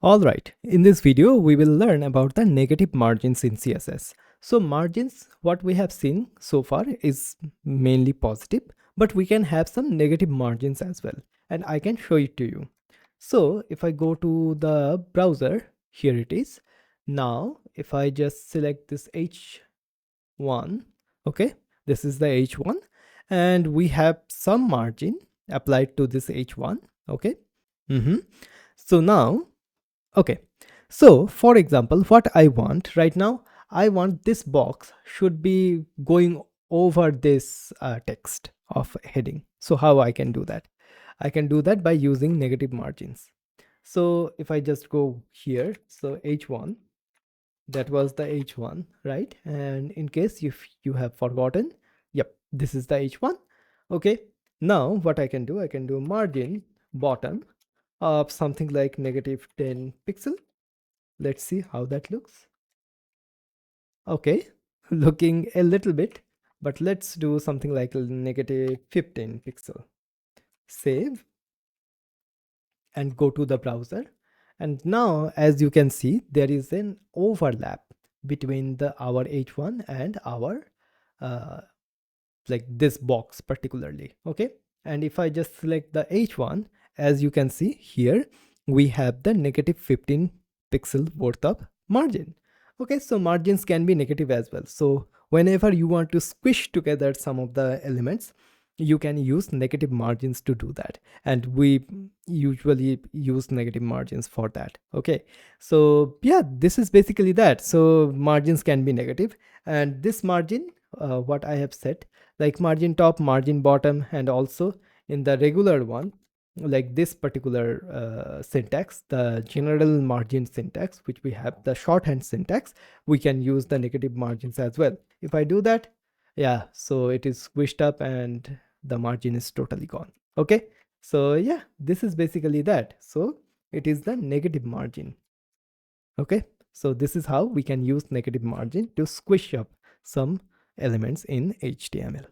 Alright, in this video we will learn about the negative margins in CSS. So margins, what we have seen so far is mainly positive, but we can have some negative margins as well, and I can show it to you. So if I go to the browser, here it is. Now if I just select this H1, okay, this is the H1, and we have some margin applied to this H1, okay. So now, okay, so for example, what I want right now, I want this box should be going over this text of heading. So how I can do that? I can do that by using negative margins. So if I just go here, so H1, that was the H1, right? And in case if you have forgotten, yep, this is the H1. Okay, now what I can do, I can do margin bottom of something like negative 10 pixel. Let's see how that looks. Okay, looking a little bit, but let's do something like negative 15 pixel. Save and go to the browser. And now, as you can see, there is an overlap between our H1 and our uh, like this box particularly. Okay, and if I just select the H1, as you can see here, we have the negative 15 pixel worth of margin. Okay, so margins can be negative as well. So whenever you want to squish together some of the elements, you can use negative margins to do that, and we usually use negative margins for that. Okay, so yeah, this is basically that. So margins can be negative, and this margin, what I have set, like margin top, margin bottom, and also in the regular one, like this particular syntax, the general margin syntax, which we have the shorthand syntax, we can use the negative margins as well. If I do that, yeah, so it is squished up and the margin is totally gone. Okay, so yeah, this is basically that. So it is the negative margin. Okay, so this is how we can use negative margin to squish up some elements in HTML.